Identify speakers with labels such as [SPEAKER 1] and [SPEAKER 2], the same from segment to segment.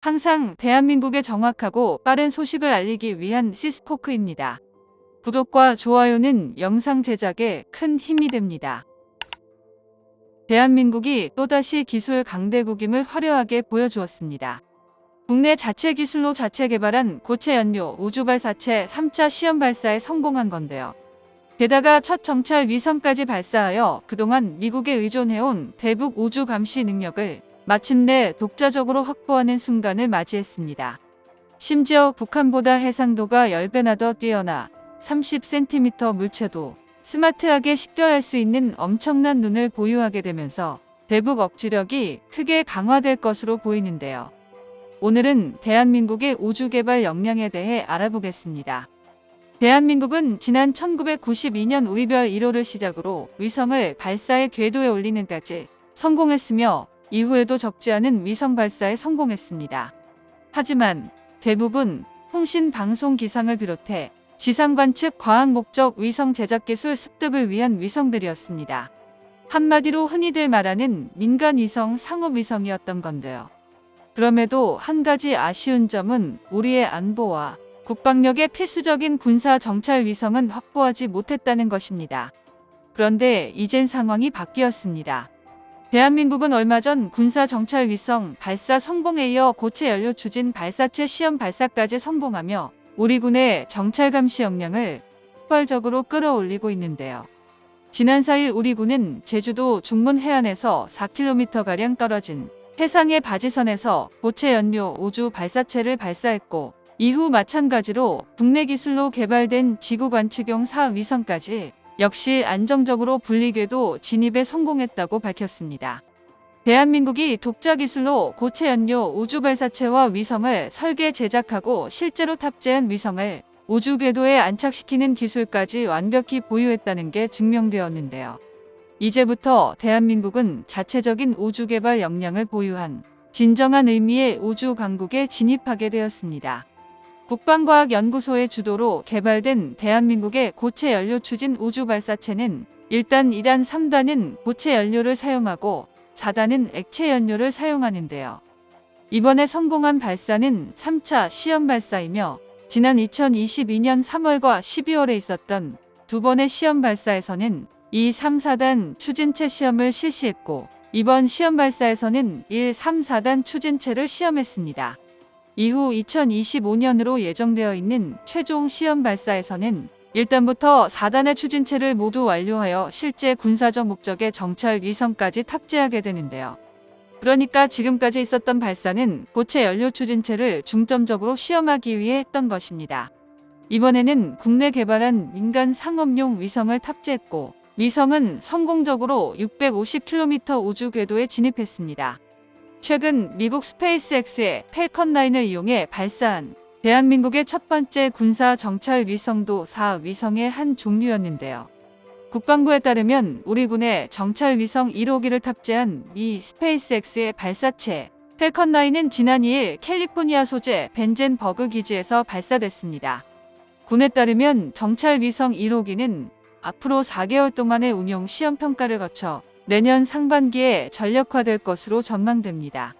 [SPEAKER 1] 항상 대한민국에 정확하고 빠른 소식을 알리기 위한 시스코크입니다. 구독과 좋아요는 영상 제작에 큰 힘이 됩니다. 대한민국이 또다시 기술 강대국임을 화려하게 보여주었습니다. 국내 자체 기술로 자체 개발한 고체 연료 우주발사체 3차 시험 발사에 성공한 건데요. 게다가 첫 정찰 위성까지 발사하여 그동안 미국에 의존해온 대북 우주 감시 능력을 마침내 독자적으로 확보하는 순간을 맞이했습니다. 심지어 북한보다 해상도가 10배나 더 뛰어나 30cm 물체도 스마트하게 식별할 수 있는 엄청난 눈을 보유하게 되면서 대북 억지력이 크게 강화될 것으로 보이는데요. 오늘은 대한민국의 우주 개발 역량에 대해 알아보겠습니다. 대한민국은 지난 1992년 우리별 1호를 시작으로 위성을 발사의 궤도에 올리는 데까지 성공했으며 이후에도 적지 않은 위성 발사에 성공했습니다. 하지만 대부분 통신 방송 기상을 비롯해 지상 관측 과학 목적 위성 제작 기술 습득을 위한 위성들이었습니다. 한마디로 흔히들 말하는 민간 위성 상업 위성이었던 건데요. 그럼에도 한 가지 아쉬운 점은 우리의 안보와 국방력의 필수적인 군사 정찰 위성은 확보하지 못했다는 것입니다. 그런데 이젠 상황이 바뀌었습니다. 대한민국은 얼마 전 군사 정찰 위성 발사 성공에 이어 고체 연료 추진 발사체 시험 발사까지 성공하며 우리 군의 정찰 감시 역량을 폭발적으로 끌어올리고 있는데요. 지난 4일 우리 군은 제주도 중문 해안에서 4km가량 떨어진 해상의 바지선에서 고체 연료 우주 발사체를 발사했고, 이후 마찬가지로 국내 기술로 개발된 지구 관측용 4위성까지 역시 안정적으로 분리궤도 진입에 성공했다고 밝혔습니다. 대한민국이 독자 기술로 고체 연료 우주 발사체와 위성을 설계 제작하고 실제로 탑재한 위성을 우주 궤도에 안착시키는 기술까지 완벽히 보유했다는 게 증명되었는데요. 이제부터 대한민국은 자체적인 우주 개발 역량을 보유한 진정한 의미의 우주 강국에 진입하게 되었습니다. 국방과학연구소의 주도로 개발된 대한민국의 고체 연료 추진 우주 발사체는 일단 2단, 3단은 고체 연료를 사용하고 4단은 액체 연료를 사용하는데요. 이번에 성공한 발사는 3차 시험 발사이며 지난 2022년 3월과 12월에 있었던 두 번의 시험 발사에서는 2, 3, 4단 추진체 시험을 실시했고, 이번 시험 발사에서는 1, 3, 4단 추진체를 시험했습니다. 이후 2025년으로 예정되어 있는 최종 시험 발사에서는 1단부터 4단의 추진체를 모두 완료하여 실제 군사적 목적의 정찰 위성까지 탑재하게 되는데요. 그러니까 지금까지 있었던 발사는 고체 연료 추진체를 중점적으로 시험하기 위해 했던 것입니다. 이번에는 국내 개발한 민간 상업용 위성을 탑재했고, 위성은 성공적으로 650km 우주 궤도에 진입했습니다. 최근 미국 스페이스X의 팰컨9을 이용해 발사한 대한민국의 첫 번째 군사 정찰 위성도 4위성의 한 종류였는데요. 국방부에 따르면 우리 군의 정찰 위성 1호기를 탑재한 미 스페이스X의 발사체 팰컨9은 지난 2일 캘리포니아 소재 벤젠버그 기지에서 발사됐습니다. 군에 따르면 정찰 위성 1호기는 앞으로 4개월 동안의 운용 시험 평가를 거쳐 내년 상반기에 전력화될 것으로 전망됩니다.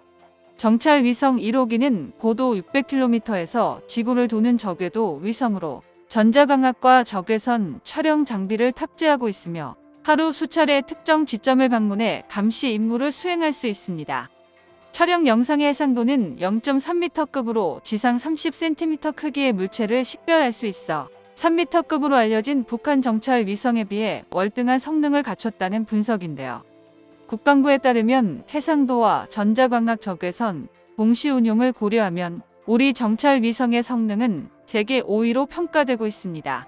[SPEAKER 1] 정찰 위성 1호기는 고도 600km에서 지구를 도는 저궤도 위성으로 전자광학과 적외선 촬영 장비를 탑재하고 있으며 하루 수차례 특정 지점을 방문해 감시 임무를 수행할 수 있습니다. 촬영 영상의 해상도는 0.3m급으로 지상 30cm 크기의 물체를 식별할 수 있어 3m급으로 알려진 북한 정찰 위성에 비해 월등한 성능을 갖췄다는 분석인데요. 국방부에 따르면 해상도와 전자광학 적외선 동시 운용을 고려하면 우리 정찰 위성의 성능은 세계 5위로 평가되고 있습니다.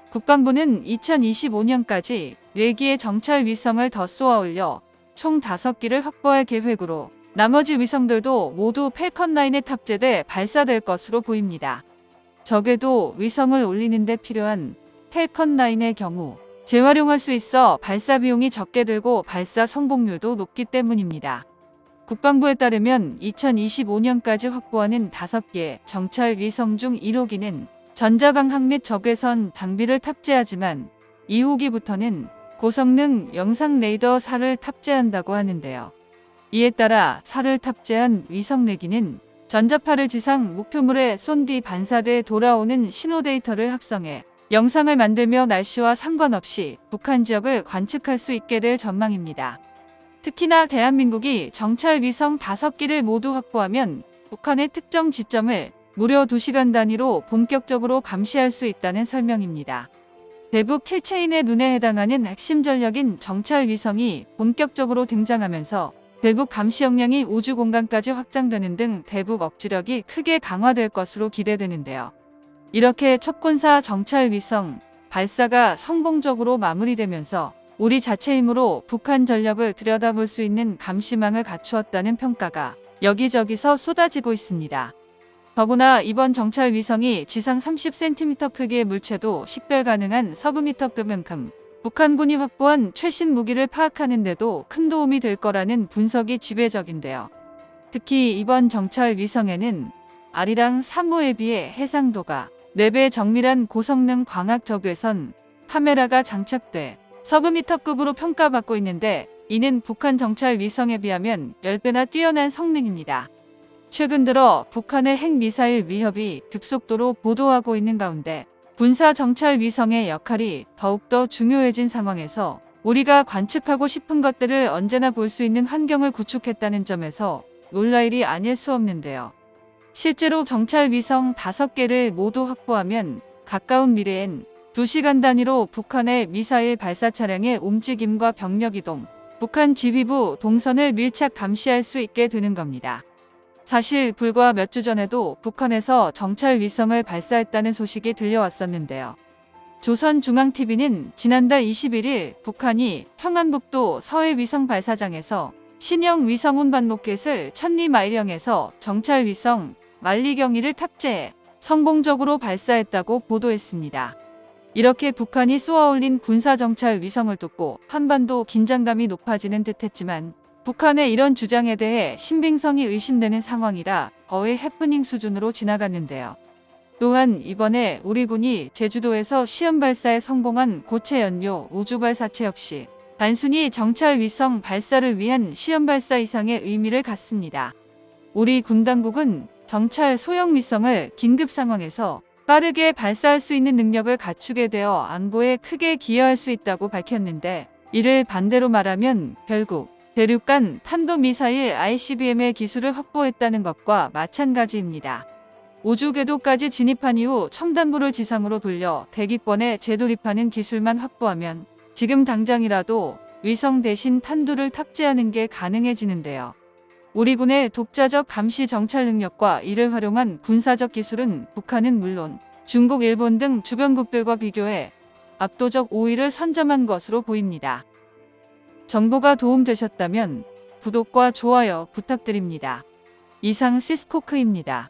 [SPEAKER 1] 국방부는 2025년까지 4기의 정찰 위성을 더 쏘아 올려 총 5기를 확보할 계획으로 나머지 위성들도 모두 팰컨9에 탑재돼 발사될 것으로 보입니다. 적에도 위성을 올리는 데 필요한 팰컨9의 경우 재활용할 수 있어 발사 비용이 적게 들고 발사 성공률도 높기 때문입니다. 국방부에 따르면 2025년까지 확보하는 5개의 정찰 위성 중 1호기는 전자광학 및 적외선 장비를 탑재하지만 2호기부터는 고성능 영상 레이더 살을 탑재한다고 하는데요. 이에 따라 살을 탑재한 위성 4기는 전자파를 지상 목표물에 쏜 뒤 반사돼 돌아오는 신호 데이터를 합성해 영상을 만들며 날씨와 상관없이 북한 지역을 관측할 수 있게 될 전망입니다. 특히나 대한민국이 정찰 위성 5기를 모두 확보하면 북한의 특정 지점을 무려 2시간 단위로 본격적으로 감시할 수 있다는 설명입니다. 대북 킬체인의 눈에 해당하는 핵심 전력인 정찰 위성이 본격적으로 등장하면서 대북 감시 역량이 우주 공간까지 확장되는 등 대북 억지력이 크게 강화될 것으로 기대되는데요. 이렇게 첩군사 정찰 위성 발사가 성공적으로 마무리되면서 우리 자체 힘으로 북한 전력을 들여다볼 수 있는 감시망을 갖추었다는 평가가 여기저기서 쏟아지고 있습니다. 더구나 이번 정찰 위성이 지상 30cm 크기의 물체도 식별 가능한 서브미터급만큼 북한군이 확보한 최신 무기를 파악하는 데도 큰 도움이 될 거라는 분석이 지배적인데요. 특히 이번 정찰 위성에는 아리랑 3호에 비해 해상도가 4배 정밀한 고성능 광학 적외선 카메라가 장착돼 서브미터급으로 평가받고 있는데 이는 북한 정찰 위성에 비하면 10배나 뛰어난 성능입니다. 최근 들어 북한의 핵미사일 위협이 급속도로 보도하고 있는 가운데 군사 정찰 위성의 역할이 더욱더 중요해진 상황에서 우리가 관측하고 싶은 것들을 언제나 볼 수 있는 환경을 구축했다는 점에서 놀랄 일이 아닐 수 없는데요. 실제로 정찰 위성 5개를 모두 확보하면 가까운 미래엔 2시간 단위로 북한의 미사일 발사 차량의 움직임과 병력 이동, 북한 지휘부 동선을 밀착 감시할 수 있게 되는 겁니다. 사실 불과 몇 주 전에도 북한에서 정찰 위성을 발사했다는 소식이 들려왔었는데요. 조선중앙TV는 지난달 21일 북한이 평안북도 서해 위성 발사장에서 신형 위성 운반 로켓을 천리마일형에서 정찰 위성 만리경이를 탑재해 성공적으로 발사했다고 보도했습니다. 이렇게 북한이 쏘아올린 군사정찰 위성을 뚫고 한반도 긴장감이 높아지는 듯했지만 북한의 이런 주장에 대해 신빙성이 의심되는 상황이라 거의 해프닝 수준으로 지나갔는데요. 또한 이번에 우리 군이 제주도에서 시험 발사에 성공한 고체 연료 우주발사체 역시 단순히 정찰 위성 발사를 위한 시험 발사 이상의 의미를 갖습니다. 우리 군 당국은 정찰 소형 위성을 긴급 상황에서 빠르게 발사할 수 있는 능력을 갖추게 되어 안보에 크게 기여할 수 있다고 밝혔는데 이를 반대로 말하면 결국 대륙간 탄도미사일 ICBM의 기술을 확보했다는 것과 마찬가지입니다. 우주 궤도까지 진입한 이후 첨단부를 지상으로 돌려 대기권에 재돌입하는 기술만 확보하면 지금 당장이라도 위성 대신 탄두를 탑재하는 게 가능해지는데요. 우리 군의 독자적 감시 정찰 능력과 이를 활용한 군사적 기술은 북한은 물론 중국, 일본 등 주변국들과 비교해 압도적 우위를 선점한 것으로 보입니다. 정보가 도움되셨다면 구독과 좋아요 부탁드립니다. 이상 시스코크입니다.